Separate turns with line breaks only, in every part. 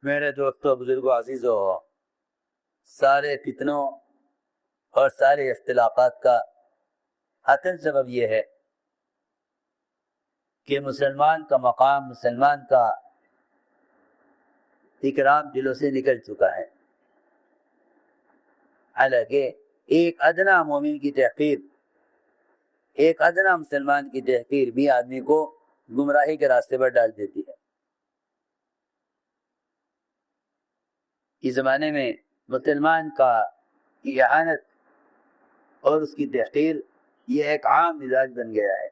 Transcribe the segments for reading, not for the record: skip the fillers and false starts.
میرے دوستوں، بزرگوں، عزیزوں، سارے فتنوں اور سارے اختلافات کا اصل سبب یہ ہے کہ مسلمان کا مقام، مسلمان کا اکرام دلوں سے نکل چکا ہے۔ حالانکہ ایک ادنا مومن کی تحقیر، ایک ادنا مسلمان کی تحقیر بھی آدمی کو گمراہی کے راستے پر ڈال دیتی ہے۔ اس زمانے میں مسلمان کا اہانت اور اس کی تحقیر یہ ایک عام مزاج بن گیا ہے۔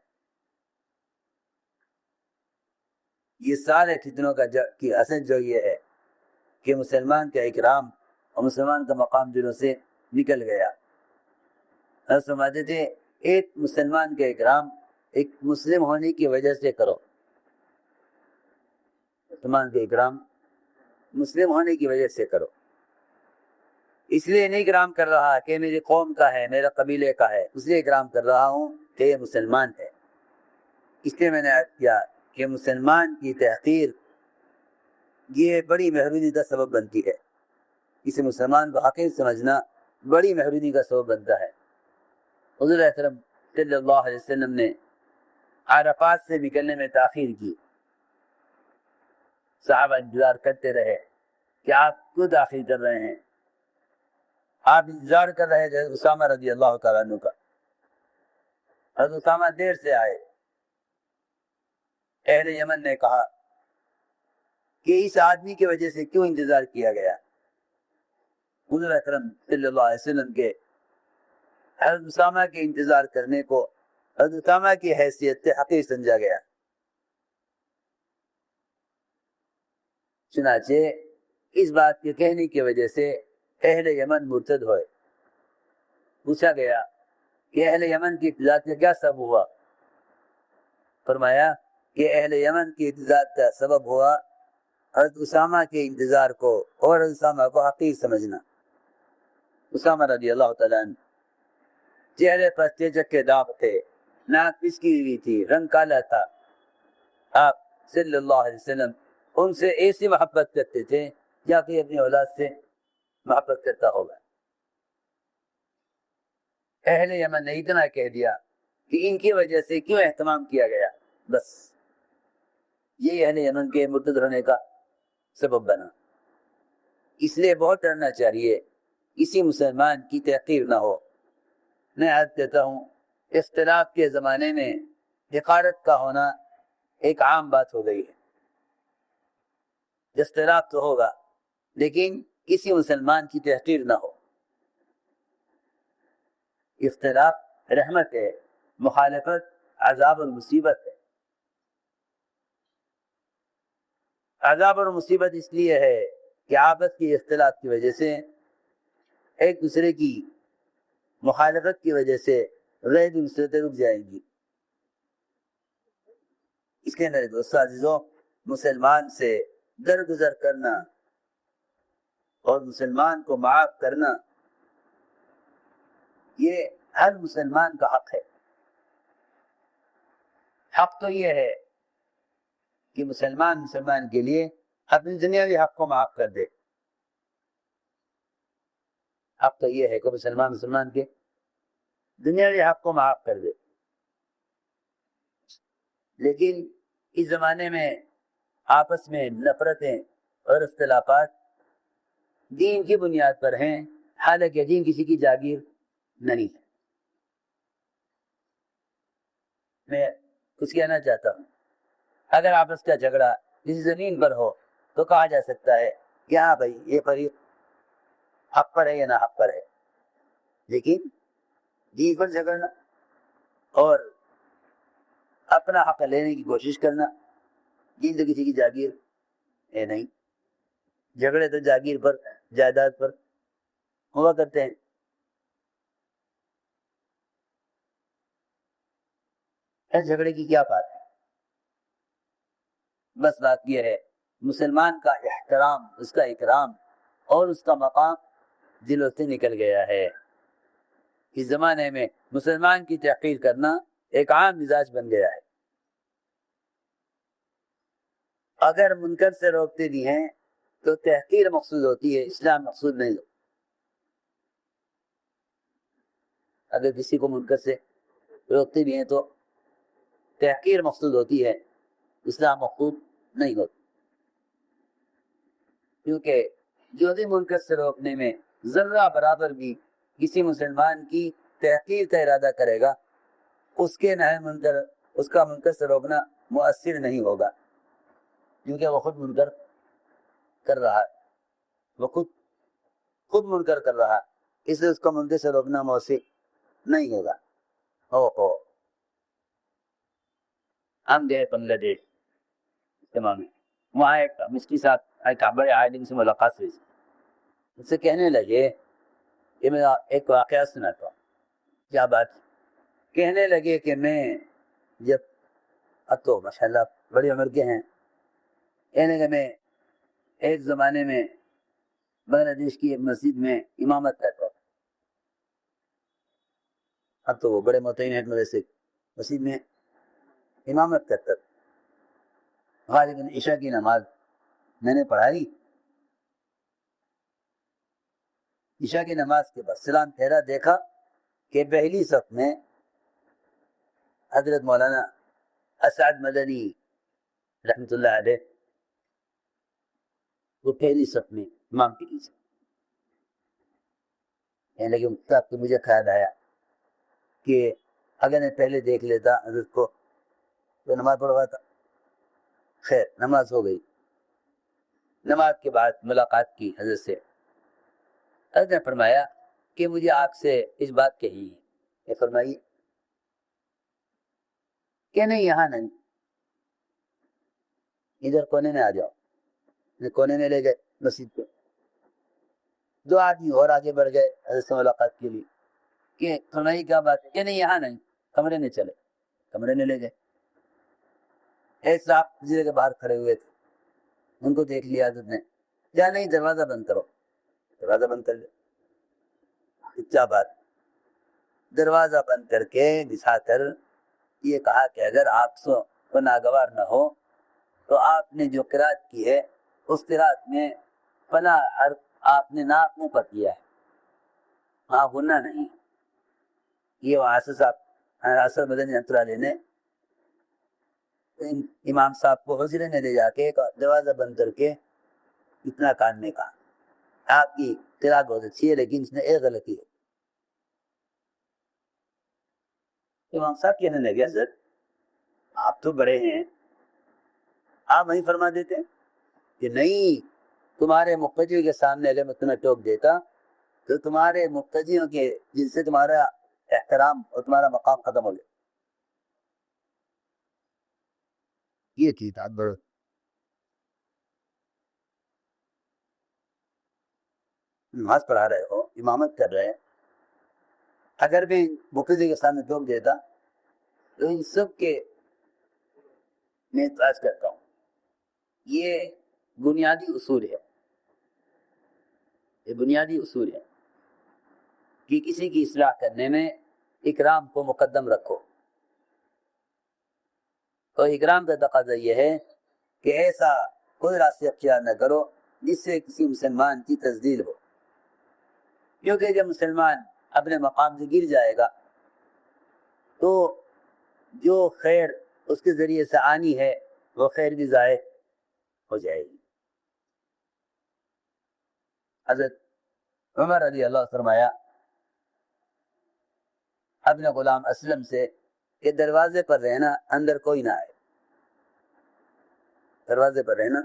یہ سارے فتنوں کی اصل جو یہ ہے کہ مسلمان کا اکرام اور مسلمان کا مقام دلوں سے نکل گیا۔ اور سمجھتے تھے ایک مسلمان کا اکرام ایک مسلم ہونے کی وجہ سے کرو، مسلمان کا اکرام مسلم ہونے کی وجہ سے کرو۔ اس لیے نہیں اکرام کر رہا کہ میری قوم کا ہے، میرے قبیلے کا ہے، اس لیے اکرام کر رہا ہوں کہ یہ مسلمان ہے۔ اس لیے میں نے عرض کیا کہ مسلمان کی تحقیر یہ بڑی محرومی کا سبب بنتی ہے۔ اسے مسلمان کو حقیر سمجھنا بڑی محرومی کا سبب بنتا ہے۔ حضور اکرم صلی اللہ علیہ وسلم نے عرفات سے نکلنے میں تاخیر کی، صحابہ انتظار کرتے رہے کہ آپ کیوں تاخیر کر رہے ہیں؟ آپ انتظار کر رہے تھے اسامہ رضی اللہ تعالیٰ عنہ کا، حضرت اسامہ دیر سے آئے۔ اہل یمن نے کہا کہ اس آدمی کی وجہ سے کیوں انتظار کیا گیا؟ حضور اکرم صلی اللہ علیہ وسلم کے حضرت اسامہ کے انتظار کرنے کو حضرت اسامہ کی حیثیت سے حقیر سمجھا گیا۔ چنانچہ اس بات کے کہنے کی وجہ سے اہل یمن مرتد ہوئے۔ پوچھا گیا کہ اہل یمن کی ارتداد کا کیا سبب ہوا؟ فرمایا کہ اہل یمن کی ارتداد کا سبب ہوا حضرت اسامہ کے انتظار کو اور حضرت اسامہ کو حقیر سمجھنا۔ اسامہ رضی اللہ تعالیٰ عنہ چہرے پر چیچک کے داغ تھے، ناک پسکی ہوئی تھی، رنگ کالا تھا۔ آپ صلی اللہ علیہ وسلم ان سے ایسی محبت کرتے تھے یا کہ اپنی اولاد سے محبت کرتا ہوگا۔ اہل یمن نے اتنا کہہ دیا کہ ان کی وجہ سے کیوں اہتمام کیا گیا، بس یہ اہل یمن کے مرتد ہونے کا سبب بنا۔ اس لیے بہت ڈرنا چاہیے کسی مسلمان کی تحقیر نہ ہو۔ میں عرض کہتا ہوں اختلاف کے زمانے میں حقارت کا ہونا ایک عام بات ہو گئی ہے۔ اختلاف تو ہوگا لیکن کسی مسلمان کی تحقیر نہ ہو۔ اختلاف رحمت ہے، مخالفت عذاب اور مصیبت ہے۔ عذاب اور مصیبت اس لیے ہے کہ آپس کی اختلاف کی وجہ سے، ایک دوسرے کی مخالفت کی وجہ سے غیر نصرتیں رک جائیں گی۔ اس کے میرے دوستو عزیزوں، مسلمان سے درگزر کرنا اور مسلمان کو معاف کرنا یہ ہر مسلمان کا حق ہے۔ حق تو یہ ہے کہ مسلمان کے لیے اپنی دنیاوی حق کو معاف کر دے۔ حق تو یہ ہے کہ مسلمان کے دنیاوی حق کو معاف کر دے۔ لیکن اس زمانے میں آپس میں نفرتیں اور اختلافات دین کی بنیاد پر ہیں، حالانکہ دین کسی کی جاگیر نہیں ہے۔ میں کچھ کہنا چاہتا ہوں، اگر آپس کا جھگڑا کسی زمین پر ہو تو کہا جا سکتا ہے کہ ہاں بھائی یہ فریق حق پر ہے یا نہ حق پر ہے، لیکن دین پر جھگڑنا اور اپنا حق لینے کی کوشش کرنا، دین تو کسی کی جاگیر ہے نہیں۔ جھگڑے تو جاگیر پر، جائیداد پر ہوا کرتے ہیں۔ اس جھگڑے کی کیا بات ہے؟ بس بات یہ ہے مسلمان کا احترام، اس کا اکرام اور اس کا مقام دلوں سے نکل گیا ہے۔ اس زمانے میں مسلمان کی تحقیر کرنا ایک عام مزاج بن گیا ہے۔ اگر منکر سے روکتے بھی ہیں تو تحقیر مقصود ہوتی ہے، اسلام مقصود نہیں ہوتا۔ اگر کسی کو منکر سے روکتے بھی ہیں تو تحقیر مقصود ہوتی ہے، اسلام مقصود نہیں ہوتا، کیونکہ جو بھی منکر سے روکنے میں ذرہ برابر بھی کسی مسلمان کی تحقیر کا ارادہ کرے گا، اس کے نہی منکر، اس کا منکر سے روکنا مؤثر نہیں ہوگا، کیونکہ وہ خود منکر کر رہا ہے، وہ خود منکر کر رہا ہے، اس لیے اس کو منکر سے روکنا مؤثر نہیں ہوگا۔ ہم گئے بنگلہ دیش تمام، وہاں ایک اس کے ساتھ ایک بڑے عالم سے ملاقات ہوئی، اس سے کہنے لگے، یہ میں ایک واقعہ سناتا ہوں، کیا بات، کہنے لگے کہ میں جب، اب تو ماشاءاللہ بڑی عمر کے ہیں، کہنے لگے میں ایک زمانے میں بنگلہ دیش کی ایک مسجد میں امامت کرتا ہوں، اب تو وہ بڑے متعین ہیں، میرے سے مسجد میں امامت کرتا تھا، غالباً عشاء کی نماز میں نے پڑھائی، عشاء کی نماز کے بعد سلام پھیرا، دیکھا کہ پہلی صف میں حضرت مولانا اسعد مدنی رحمۃ اللہ علیہ، وہ پہلی صف میں امام کے پیچھے، کہنے لگے صاحب تو مجھے خیال آیا کہ اگر میں پہلے دیکھ لیتا حضرت کو تو نماز پڑھواتا، خیر نماز ہو گئی، نماز کے بعد ملاقات کی حضرت سے، حضرت نے فرمایا کہ مجھے آپ سے اس بات کہی ہے، یہ فرمائی کہ نہیں یہاں نہیں، ادھر کونے میں آ جاؤ، کونے میں لے گئے مسجد پہ، دو آدمی اور آگے بڑھ گئے حضرت سے ملاقات کے لیے، کہ فرمائی کیا بات ہے، کہ نہیں یہاں نہیں، کمرے میں چلے، کمرے میں لے گئے، ایک صاحب پنجرے کے باہر کھڑے ہوئے تھے، ان کو دیکھ لیا حضرت نے، یا نہیں دروازہ بند کرو، دروازہ بند کر لیا، کیا بات، دروازہ بند کر کے بچھا کر یہ کہا کہ اگر آپ کو ناگوار نہ ہو تو آپ نے جو قرات کی ہے اس قرات میں پناہ حرف آپ نے ناک منہ پر کیا ہے، ہاں گناہ نہیں، یہ آصر مدنی رحمۃ اللہ علیہ نے امام صاحب کو حجرے میں لے جا کے دروازہ بند کر کے اتنا کاننے کا، آپ کی قرات بہت اچھی ہے لیکن اس نے ایک غلطی ہے، امام صاحب کہنے لگے حضرت آپ تو بڑے ہیں، آپ وہیں فرما دیتے کہ نہیں، تمہارے مقتدیوں کے سامنے اگر میں تمہیں ٹوک دیتا تو تمہارے مقتدیوں کے جن سے تمہارا احترام اور تمہارا مقام ختم ہو گیا، یہ تھی بڑھ نماز پڑھا رہے ہو، امامت کر رہے، اگر میں مقتدی کے سامنے ٹوک دیتا تو ان سب کے میں اعتراض کرتا ہوں، یہ بنیادی اصول ہے، یہ بنیادی اصول ہے کہ کسی کی اصلاح کرنے میں اکرام کو مقدم رکھو، تو اکرام کا تقاضا یہ ہے کہ ایسا کوئی راستہ اختیار نہ کرو جس سے کسی مسلمان کی تذلیل ہو، کیونکہ جب مسلمان اپنے مقام سے گر جائے گا تو جو خیر اس کے ذریعے سے آنی ہے وہ خیر بھی ضائع ہو جائے گی۔ حضرت عمر رضی اللہ فرمایا اپنے غلام اسلم سے کہ دروازے پر رہنا، اندر کوئی نہ آئے، دروازے پر رہنا،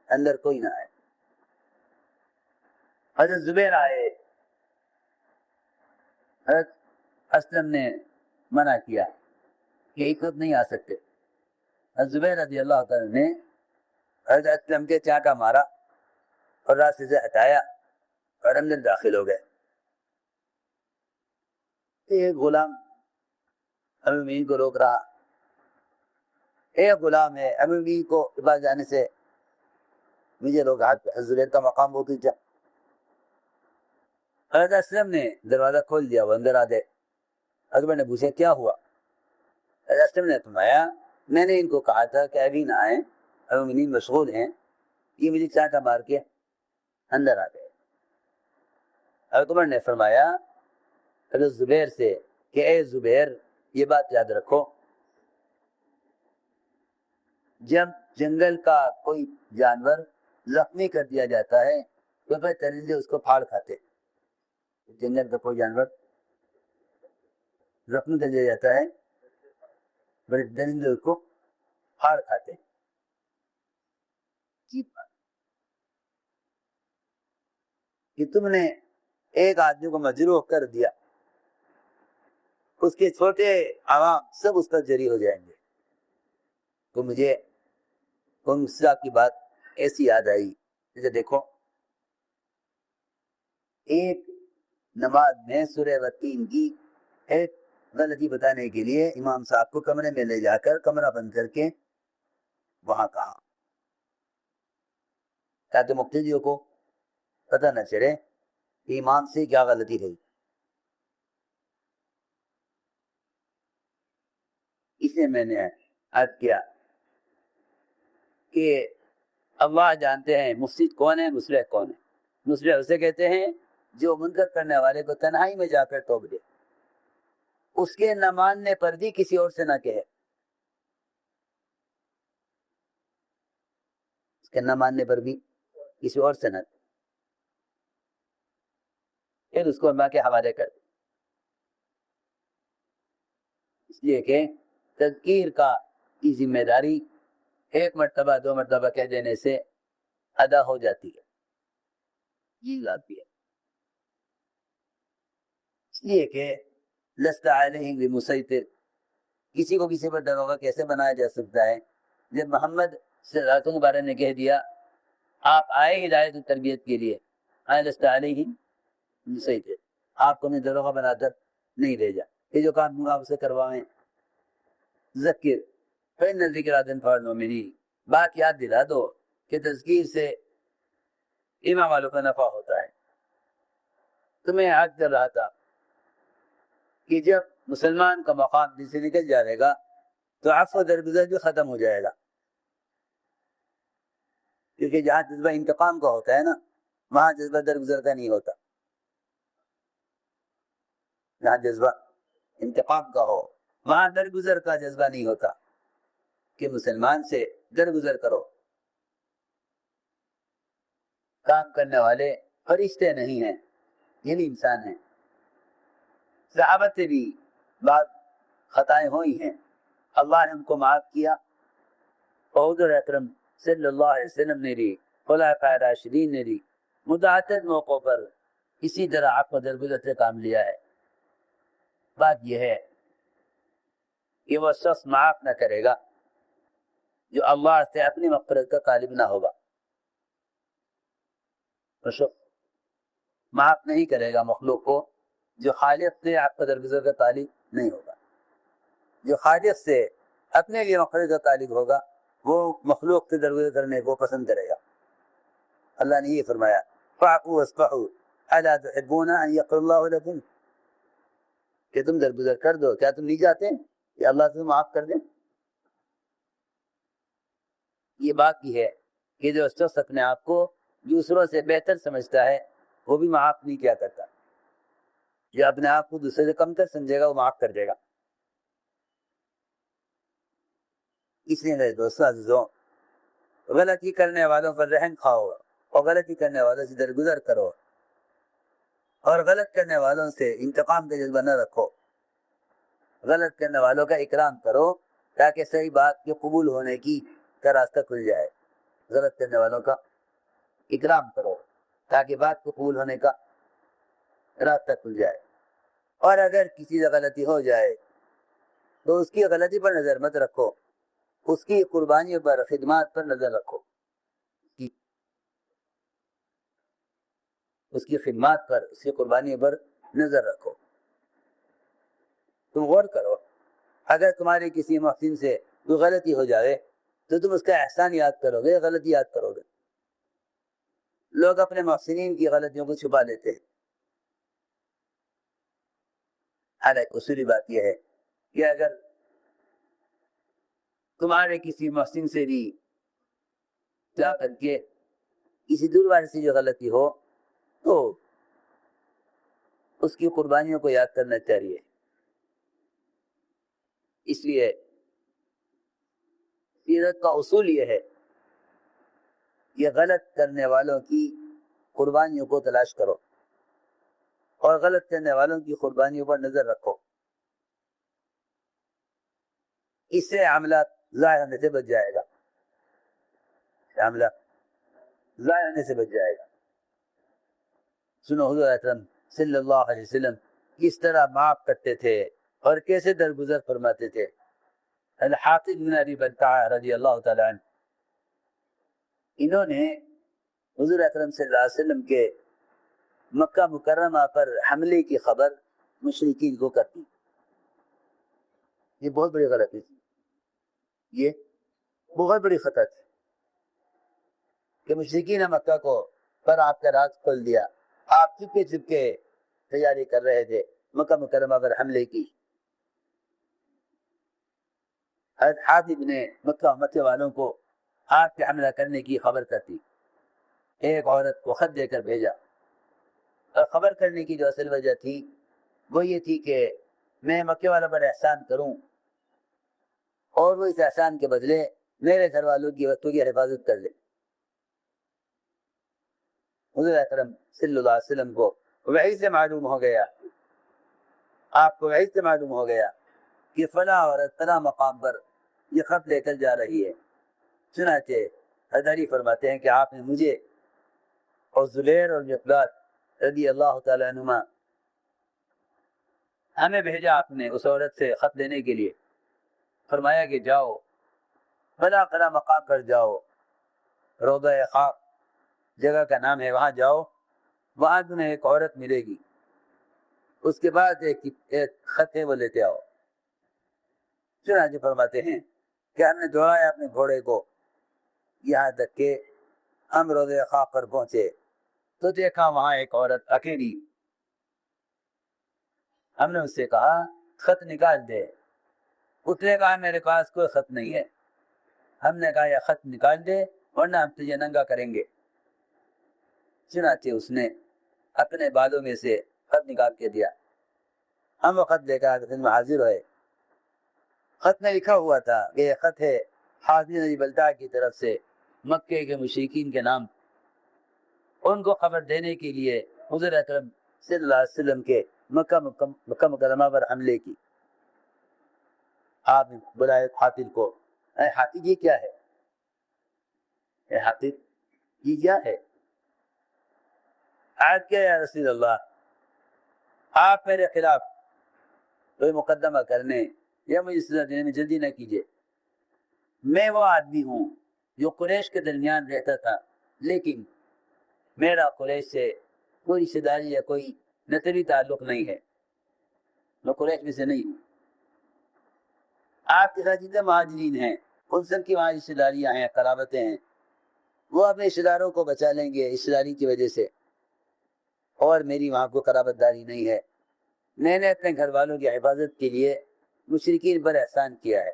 اندر کوئی نہ آئے۔ حضرت زبیر آئے، حضرت اسلم نے منع کیا کہ ایک وقت نہیں آ سکتے، حضرت زبیر رضی اللہ تعالی نے حضرت اسلم کے چاٹا مارا اور راستے سے ہٹایا اور اندر داخل ہو گئے۔ ایک غلام امین کو روک رہا، ایک غلام ہے امین کو باہر جانے سے مجھے روکا، زبیر کا مقام بہت اونچا، حضرت اسلم نے دروازہ کھول دیا، وہ اندر آ گئے، حضرت نے پوچھا کیا ہوا، حضرت اسلم نے فرمایا میں نے ان کو کہا تھا کہ ابھی نہ آئیں، امین مشغول ہیں، یہ مجھے چانٹا مار کے اندر آ گئے۔ حضرت عمر نے فرمایا حضرت زبیر سے کہ اے زبیر یہ بات یاد رکھو، جب جنگل کا کوئی جانور زخمی کر دیا جاتا ہے تو پھر درندے اس کو پھاڑ کھاتے۔ جنگل کا کوئی جانور زخمی کر دیا جاتا ہے بڑے درندے اس کو پھاڑ کھاتے۔ کہ تم نے ایک آدمی کو مجروح کر دیا، اس کے چھوٹے عوام سب اس پر جری ہو جائیں گے۔ تو مجھے ان صاحب کی بات ایسی یاد آئی، جیسے دیکھو ایک نماز میں سورہ یتین کی ایک غلطی بتانے کے لیے امام صاحب کو کمرے میں لے جا کر کمرہ بند کر کے وہاں کہا تاکہ مقتدیوں کو پتہ نہ چلے کہ امام سے کیا غلطی رہی۔ اسے میں نے عرض کیا کہ اللہ جانتے ہیں مفسد کون ہے، مصلح کون ہے۔ مصلح اسے کہتے ہیں جو منکر کرنے والے کو تنہائی میں جا کر ٹوک دے، اس کے نہ ماننے پر بھی کسی اور سے نہ کہے، اس کے نہ ماننے پر بھی کسی اور سے نہ کہے، پھر اس کو اللہ کے حوالے کر دے۔ اس لیے کہ تذکیر کی ذمہ داری ایک مرتبہ دو مرتبہ کہہ دینے سے ادا ہو جاتی ہے، یہ بات بھی ہے۔ اس لیے کہ لست علیہم بمسیطر، کسی کو کسی پر دروغہ کیسے بنایا جا سکتا ہے؟ جب محمد صلی اللہ علیہ وسلم کے بارے میں کہہ دیا آپ آئے ہدایت و تربیت کے لیے، آئے لست علیہم بمسیطر، آپ کو میں دروغہ بنا کر نہیں لے جا، یہ جو کام آپ سے کروائیں۔ ذکر فإن الذکریٰ تنفع المؤمنین، بات یاد دلا دو کہ تذکیر سے ایمان والوں کا نفع ہوتا ہے۔ تو میں عرض کر رہا تھا کہ جب مسلمان کا مقام دل سے نکل جائے گا تو عفو درگزر بھی ختم ہو جائے گا، کیونکہ جہاں جذبہ انتقام کا ہوتا ہے نا وہاں جذبہ درگزر کا نہیں ہوتا۔ جہاں جذبہ انتقام کا ہو وہاں درگزر کا جذبہ نہیں ہوتا کہ مسلمان سے درگزر کرو۔ کام کرنے والے فرشتے نہیں ہیں، یہ بھی انسان ہیں۔ صحابت سے بھی بعض خطائیں ہوئی ہیں، اللہ نے ان کو معاف کیا، حضور اکرم صلی اللہ علیہ وسلم نے بھی، خلفائے راشدین نے بھی متعدد موقعوں پر اسی طرح آپ کو درگزر سے کام لیا ہے۔ بات یہ ہے کہ وہ شخص معاف نہ کرے گا جو اللہ سے اپنی مغفرت کا طالب نہ ہوگا، وہ شخص معاف نہیں کرے گا مخلوق کو جو خالق سے آپ کا درگزر کا طالب نہیں ہوگا۔ جو خالق سے اپنے لیے مغفرت کا طالب ہوگا وہ مخلوق سے درگزر کرنے کو پسند کرے گا۔ اللہ نے یہ فرمایا فاعفوا واصفحوا الا تحبون ان یغفر اللہ لکم، کہ تم درگزر کر دو، کیا تم نہیں چاہتے کہ اللہ تمہیں معاف کر دیں؟ یہ بات بھی ہے کہ جو شخص اپنے آپ کو دوسروں سے بہتر سمجھتا ہے وہ بھی معاف نہیں کیا کرتا، جو اپنے آپ کو دوسرے سے کمتر سمجھے گا وہ معاف کر دے گا۔ اس لیے میرے دوستوں عزیزوں، غلطی کرنے والوں پر رحم کھاؤ اور غلطی کرنے والوں سے درگزر کرو، اور غلط کرنے والوں سے انتقام کا جذبہ نہ رکھو۔ غلط کرنے والوں کا اکرام کرو تاکہ صحیح بات کے قبول ہونے کی کا راستہ کھل جائے۔ غلط کرنے والوں کا اکرام کرو تاکہ بات کو قبول ہونے کا راستہ کھل جائے۔ اور اگر کسی سے غلطی ہو جائے تو اس کی غلطی پر نظر مت رکھو، اس کی قربانیوں پر، خدمات پر نظر رکھو، اس کی خدمات پر، اس کی قربانیوں پر نظر رکھو۔ تم غور کرو، اگر تمہاری کسی محسن سے کوئی غلطی ہو جائے تو تم اس کا احسان یاد کرو گے، غلطی یاد کرو گے؟ لوگ اپنے محسنین کی غلطیوں کو چھپا لیتے ہیں۔ حالانکہ اصولی بات یہ ہے کہ اگر تمہارے کسی محسن سے بھی جا کر کے کسی دور والے سے جو غلطی ہو تو اس کی قربانیوں کو یاد کرنا چاہیے. اس لیے سیرت کا اصول یہ ہے کہ غلط کرنے والوں کی قربانیوں کو تلاش کرو اور غلط کرنے والوں کی قربانیوں پر نظر رکھو. اس سے عملہ ضائع ہونے سے بچ جائے گا. عملہ ضائع ہونے سے بچ جائے گا. سنو حضور اکرم صلی اللہ علیہ وسلم کس طرح معاف کرتے تھے اور کیسے درگزر فرماتے تھے. الحاطب بن ابی بلتعہ رضی اللہ تعالی عنہ، انہوں نے حضور اکرم صلی اللہ علیہ وسلم کے مکہ مکرمہ پر حملے کی خبر مشرکین کو کر دی. یہ بہت بڑی غلطی تھی، یہ بہت بڑی خطا تھی کہ مشرکین مکہ کو پر آپ کا راز کھول دیا. آپ چپکے چپکے تیاری کر رہے تھے مکہ مکرمہ پر حملے کی. حضرت حاطب نے مکہ والوں کو آپ کے حملہ کرنے کی خبر کر دی. ایک عورت کو خط دے کر بھیجا اور خبر کرنے کی جو اصل وجہ تھی وہ یہ تھی کہ میں مکے والوں پر احسان کروں اور وہ اس احسان کے بدلے میرے گھر والوں کی وقتوں کی حفاظت کر لے. حضور اکرم صلی اللہ علیہ وسلم کو وحی سے معلوم ہو گیا، آپ کو وحی سے معلوم ہو گیا کہ فلاں عورت فلاں مقام پر یہ خط لے کر جا رہی ہے. چنانچہ حضری فرماتے ہیں کہ آپ نے مجھے اور زبیر اور مقداد رضی اللہ تعالیٰ عنہما ہمیں بھیجا آپ نے اس عورت سے خط لینے کے لیے. فرمایا کہ جاؤ فلاں فلاں مقام پر جاؤ، روضہ خاک جگہ کا نام ہے، وہاں جاؤ، وہاں تمہیں ایک عورت ملے گی، اس کے بعد ایک خط ہے وہ لیتے آؤ. چنانچہ فرماتے ہیں کہ ہم نے دوڑایا اپنے گھوڑے کو یہاں تک کہ ہم روضہ خاک پر پہنچے تو دیکھا وہاں ایک عورت اکیلی. ہم نے اس سے کہا خط نکال دے. اس نے کہا میرے پاس کوئی خط نہیں ہے. ہم نے کہا یہ خط نکال دے ورنہ ہم تجھے ننگا کریں گے. چنانچہ اس نے اپنے بالوں میں سے خط نکال کے دیا. ہم وہ خط لے کر حاضر ہوئے. خط میں لکھا ہوا تھا کہ یہ خط ہے حاطب بن ابی بلتعہ کی طرف سے مکے کے مشرکین کے نام، ان کو خبر دینے کے لیے حضور اکرم صلی اللہ علیہ وسلم کے مکہ مکرمہ پر حملے کی. آپ نے بلائے حاطب کو. اے حاطب یہ کیا ہے؟ اے حاطب یہ کیا ہے؟ آج کیا یا رسول اللہ، آپ میرے خلاف کوئی مقدمہ کرنے یا مجھے سزا دینے میں جلدی نہ کیجیے. میں وہ آدمی ہوں جو قریش کے درمیان رہتا تھا، لیکن میرا قریش سے کوئی رشتہ داری یا کوئی نسبی تعلق نہیں ہے، میں قریش میں سے نہیں ہوں. آپ کے ساتھ جتنے مہاجرین ہیں ان سب کی وہاں رشتہ داریاں ہیں، قرابتیں ہیں، وہ اپنے رشتہ داروں کو بچا لیں گے رشتہ داری کی وجہ سے، اور میری وہاں کوئی قرابت داری نہیں ہے. میں نے اپنے گھر والوں کی حفاظت کے لیے مشرکین پر احسان کیا ہے،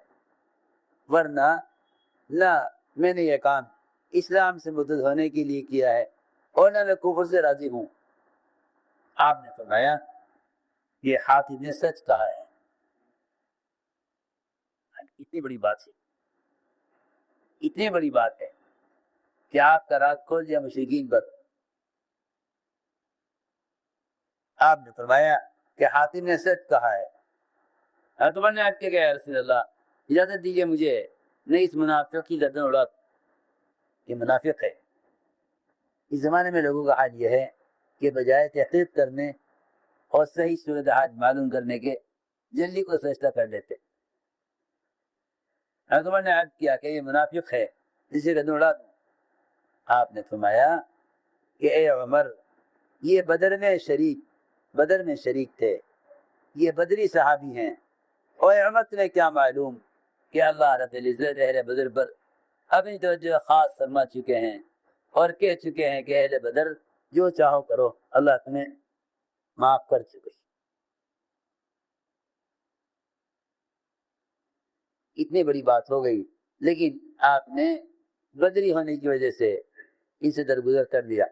ورنہ نہ میں نے یہ کام اسلام سے متحد ہونے کے لیے کیا ہے اور نہ میں کفر سے راضی ہوں. آپ نے فرمایا یہ حاطب نے سچ کہا ہے. اتنی بڑی بات ہے، اتنی بڑی بات ہے کہ آپ کا راز کھول دیا مشرکین پر. آپ نے فرمایا کہ حاطب نے سچ کہا ہے. تو میں نے آپ کے کہا رسول اللہ اجازت دیجیے مجھے نہیں اس منافق کی گردن اڑا. یہ منافق ہے. اس زمانے میں لوگوں کا حال یہ ہے کہ بجائے تحقیق کرنے اور صحیح صورتحال معلوم کرنے کے جلدی کو فیصلہ کر لیتے. عمر نے عرض کیا کہ یہ منافق ہے جسے گردن اڑا دوں. آپ نے فرمایا کہ اے عمر یہ بدر میں شریک تھے، یہ بدری صحابی ہیں، اور عمر تمہیں کیا معلوم کہ اللہ رب العزت اہل بدر پر اپنی توجہ خاص فرما چکے ہیں اور کہہ چکے ہیں کہ اہل بدر جو چاہو کرو، اللہ تمہیں معاف کر چکے. اتنی بڑی بات ہو گئی، لیکن آپ نے بدری ہونے کی وجہ سے ان سے درگزر کر دیا.